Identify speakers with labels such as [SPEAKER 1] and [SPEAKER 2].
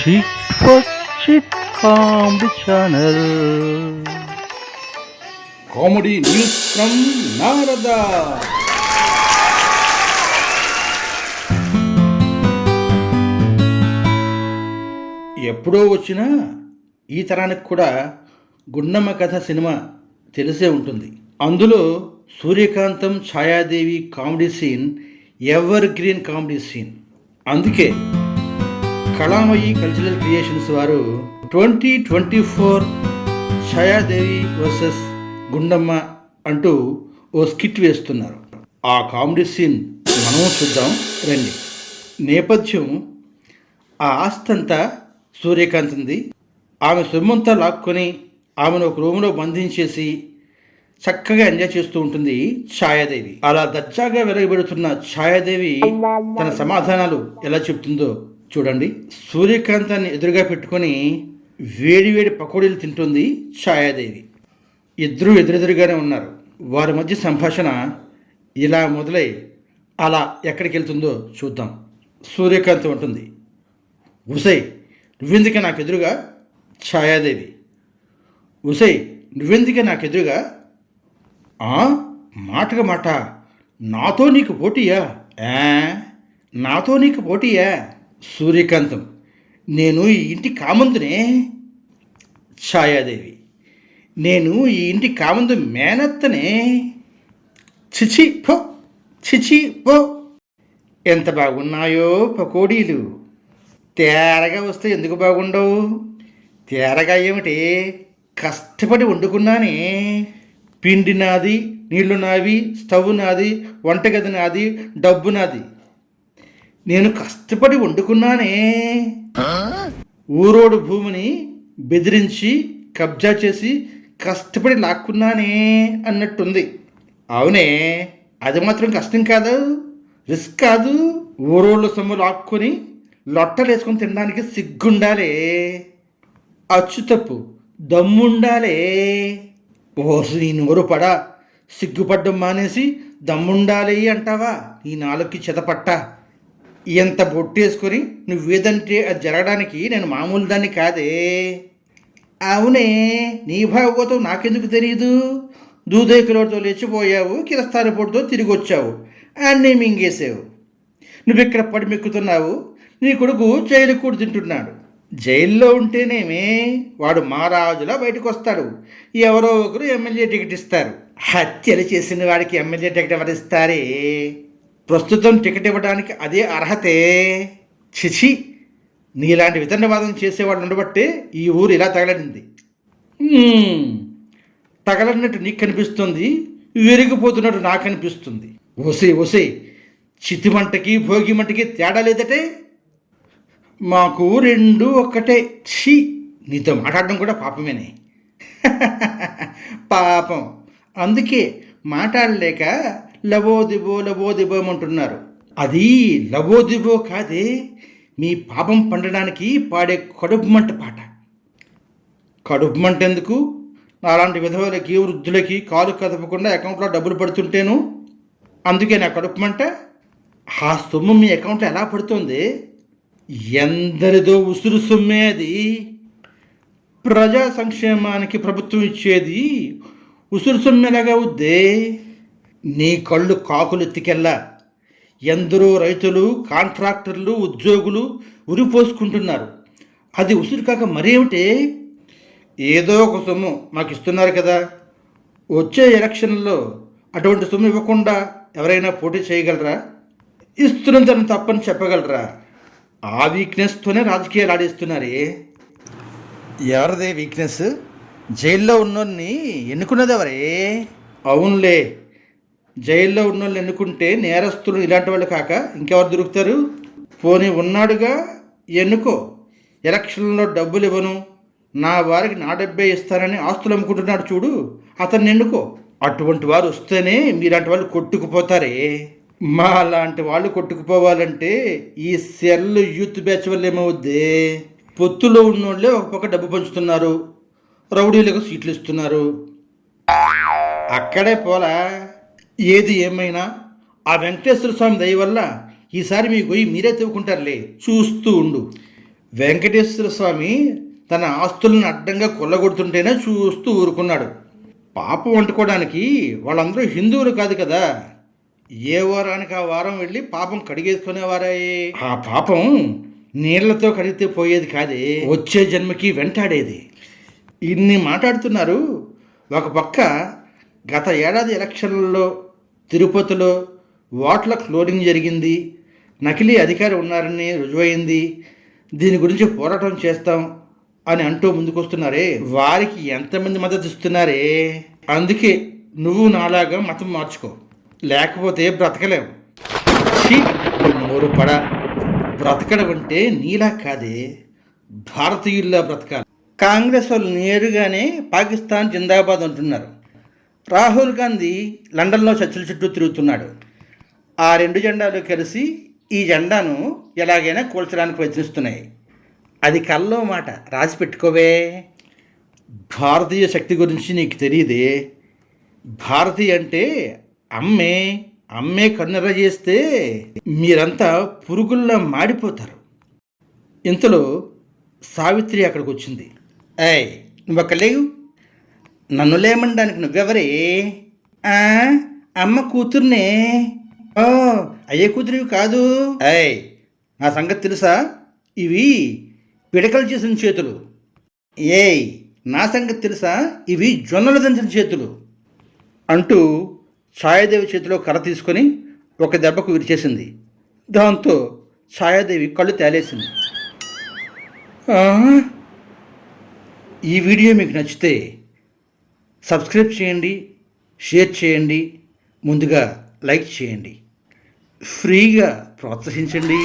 [SPEAKER 1] Chick for Chick Comedy Channel.
[SPEAKER 2] Comedy news from Narada. ఎప్పుడో వచ్చినా ఈ తరానికి కూడా గుండమ్మ కథ సినిమా తెలిసే ఉంటుంది. అందులో Suryakantham Chayadevi comedy scene evergreen comedy scene. అందుకే కళామయి కల్చరల్ క్రియేషన్స్ వారు 2024 ఛాయాదేవి వర్సెస్ గుండమ్మ అంటూ ఓ స్కిట్ వేస్తున్నారు. ఆ కామెడీ సీన్ మనం చూద్దాం రండి. నేపథ్యం ఆ ఆస్తంతా సూర్యకాంత్ది. ఆమె సొమ్మంతా లాక్కొని ఆమెను ఒక రూమ్లో బంధించేసి చక్కగా ఎంజాయ్ చేస్తూ ఉంటుంది ఛాయాదేవి. అలా దర్జాగా వెలగబెడుతున్న ఛాయాదేవి తన సమాధానాలు ఎలా చెప్తుందో చూడండి. సూర్యకాంతాన్ని ఎదురుగా పెట్టుకొని వేడివేడి పకోడీలు తింటుంది ఛాయాదేవి. ఇద్దరూ ఎదురెదురుగానే ఉన్నారు. వారి మధ్య సంభాషణ ఇలా మొదలై అలా ఎక్కడికి వెళ్తుందో చూద్దాం. సూర్యకాంతం ఉంటుంది, ఉసై నువ్వెందుకే నాకు ఎదురుగా? ఛాయాదేవి, ఉసై నువ్వెందుకే నాకు ఎదురుగా? మాటగా మాట, నాతో నీకు పోటీయా? నాతో నీకు పోటీయా? సూర్యకాంతం, నేను ఈ ఇంటి కామందునే. ఛాయాదేవి, నేను ఈ ఇంటి కామందు మేనత్తనే. చిచి పో, చిచి పో. ఎంత బాగున్నాయో పకోడీలు. తేరగా వస్తే ఎందుకు బాగుండవు? తేరగా ఏమిటి, కష్టపడి వండుకున్నానే. పిండి నాది, నీళ్లు నావి, స్టవ్ నాది, వంటగది నాది, డబ్బు నాది. నేను కష్టపడి వండుకున్నానే. ఊరోడు భూమిని బెదిరించి కబ్జా చేసి కష్టపడి లాక్కున్నానే అన్నట్టుంది. అవునే, అది మాత్రం కష్టం కాదు, రిస్క్ కాదు. ఊరోళ్ళు సొమ్ము లాక్కొని లొట్టలు వేసుకొని తినడానికి సిగ్గుండాలే. అచ్చు తప్పు దమ్ముండాలే. ఓసు నీ నోరు పడా, సిగ్గుపడ్డం మానేసి దమ్ముండాలి అంటావా? నీ నాలుగుకి చెతపట్ట. ఎంత బొట్టేసుకొని నువ్వేదంటే అది జరగడానికి నేను మామూలు దాన్ని కాదే. అవునే, నీ భాగవతం నాకెందుకు తెలియదు? దూదేకులతో లేచిపోయావు, కిరస్తారి పొడితో తిరిగి వచ్చావు, అన్నీ మింగేసావు. నువ్వెక్కడ పడిమెక్కుతున్నావు? నీ కొడుకు జైలు కూడా తింటున్నాడు. జైల్లో ఉంటేనేమే వాడు మహారాజులా బయటకు వస్తాడు. ఎవరో ఒకరు ఎమ్మెల్యే టికెట్ ఇస్తారు. హత్యలు చేసిన వాడికి ఎమ్మెల్యే టికెట్ ఎవరిస్తారే? ప్రస్తుతం టికెట్ ఇవ్వడానికి అదే అర్హతే. చిచి, నీలాంటి వితండవాదం చేసేవాళ్ళు ఉండబట్టే ఈ ఊరు ఇలా తగలడింది. తగలన్నట్టు నీకు కనిపిస్తుంది, విరిగిపోతున్నట్టు నాకు కనిపిస్తుంది. ఓసే ఓసే, చితిమంటకి భోగి మంటకి తేడా లేదటే. మాకు రెండు ఒక్కటే. ఛీ, నీతో మాట్లాడడం కూడా పాపమేనే. పాపం, అందుకే మాట్లాడలేక లబోదిబో లబోదిబోమంటున్నారు. అది లబోదిబో కాదే, మీ పాపం పండడానికి పాడే కడుపు మంట పాట. కడుపు మంట ఎందుకు? అలాంటి విధవులకి వృద్ధులకి కాలు కదపకుండా అకౌంట్లో డబ్బులు పడుతుంటేను అందుకే నా కడుపు మంట. ఆ సొమ్ము మీ అకౌంట్లో ఎలా పడుతుంది? ఎందరిదో ఉసురు సొమ్మే అది. ప్రజా సంక్షేమానికి ప్రభుత్వం ఇచ్చేది ఉసురు సొమ్మెలాగా అవుద్దే? నీ కళ్ళు కాకులు ఎత్తికెళ్ళా. ఎందరో రైతులు, కాంట్రాక్టర్లు, ఉద్యోగులు ఉరిపోసుకుంటున్నారు. అది ఉసురు కాక మరేమిటే? ఏదో ఒక సొమ్ము మాకు ఇస్తున్నారు కదా. వచ్చే ఎలక్షన్లో అటువంటి సొమ్ము ఇవ్వకుండా ఎవరైనా పోటీ చేయగలరా? ఇస్తున్నంతను తప్పని చెప్పగలరా? ఆ వీక్నెస్తోనే రాజకీయాలు ఆడిస్తున్నారే. ఎవరిదే వీక్నెస్? జైల్లో ఉన్నోన్ని ఎన్నుకున్నది ఎవరే? అవునులే, జైల్లో ఉన్నోళ్ళు ఎన్నుకుంటే నేరస్తులు ఇలాంటి వాళ్ళు కాక ఇంకెవరు దొరుకుతారు? పోనీ ఉన్నాడుగా, ఎన్నుకో. ఎలక్షన్లో డబ్బులు ఇవ్వను, నా వారికి నా డబ్బే ఇస్తానని ఆస్తులు అమ్ముకుంటున్నాడు చూడు, అతన్ని ఎన్నుకో. అటువంటి వారు వస్తేనే మీలాంటి వాళ్ళు కొట్టుకుపోతారే. మా లాంటి వాళ్ళు కొట్టుకుపోవాలంటే ఈ సెల్ యూత్ బ్యాచ్ వల్ల ఏమవుద్ది? పొత్తులో ఉన్నోళ్ళే ఒక పక్క డబ్బు పంచుతున్నారు, రౌడీలకు సీట్లు ఇస్తున్నారు. అక్కడే పోలా. ఏది ఏమైనా ఆ వెంకటేశ్వర స్వామి దయ వల్ల ఈసారి మీ గొయ్యి మీరే తవ్వుకుంటారులే, చూస్తూ ఉండు. వెంకటేశ్వర స్వామి తన ఆస్తులను అడ్డంగా కొల్లగొడుతుంటేనే చూస్తూ ఊరుకున్నాడు. పాపం వండుకోవడానికి వాళ్ళందరూ హిందువులు కాదు కదా, ఏ వారానికి ఆ వారం వెళ్ళి పాపం కడిగేసుకునేవారే. ఆ పాపం నీళ్లతో కడిగితే పోయేది కాదే, వచ్చే జన్మకి వెంటాడేది. ఇన్ని మాట్లాడుతున్నారు. ఒక పక్క గత ఏడాది ఎలక్షన్లలో తిరుపతిలో ఓట్ల క్లోనింగ్ జరిగింది, నకిలీ అధికారి ఉన్నారని రుజువైంది, దీని గురించి పోరాటం చేస్తాం అని అంటూ ముందుకొస్తున్నారే, వారికి ఎంతమంది మద్దతు ఇస్తున్నారే. అందుకే నువ్వు నాలాగా మతం మార్చుకో, లేకపోతే బ్రతకలేవు. నోరు పడ. బ్రతకడం అంటే నీలా కాదే, భారతీయుల్లా బ్రతకాలి. కాంగ్రెస్ వాళ్ళు నేరుగానే పాకిస్తాన్ జిందాబాద్ అంటున్నారు. రాహుల్ గాంధీ లండన్లో చర్చల చుట్టూ తిరుగుతున్నాడు. ఆ రెండు జెండాలు కలిసి ఈ జెండాను ఎలాగైనా కూల్చడానికి ప్రయత్నిస్తున్నాయి. అది కల్లో మాట, రాసి పెట్టుకోవే. భారతీయ శక్తి గురించి నీకు తెలియదే. భారతీయ అంటే అమ్మే, అమ్మే కన్నెర్ర చేస్తే మీరంతా పురుగుల్లా మాడిపోతారు. ఇంతలో సావిత్రి అక్కడికి వచ్చింది. ఏయ్, నువ్వు అక్కడ లేవు, నన్ను లేమనడానికి నువ్వెవరే? అమ్మ కూతుర్నే. ఓ, అయ్యే కూతురివి కాదు. ఏయ్, నా సంగతి తెలుసా? ఇవి పిడకలు చేసిన చేతులు. ఏయ్, నా సంగతి తెలుసా? ఇవి జొన్నలు దంచిన చేతులు అంటూ ఛాయాదేవి చేతిలో కర్ర తీసుకొని ఒక దెబ్బకు విరిచేసింది. దాంతో ఛాయాదేవి కళ్ళు తేలేసింది. ఈ వీడియో మీకు నచ్చితే సబ్స్క్రైబ్ చేయండి, షేర్ చేయండి, ముందుగా లైక్ చేయండి, ఫ్రీగా ప్రోత్సహించండి.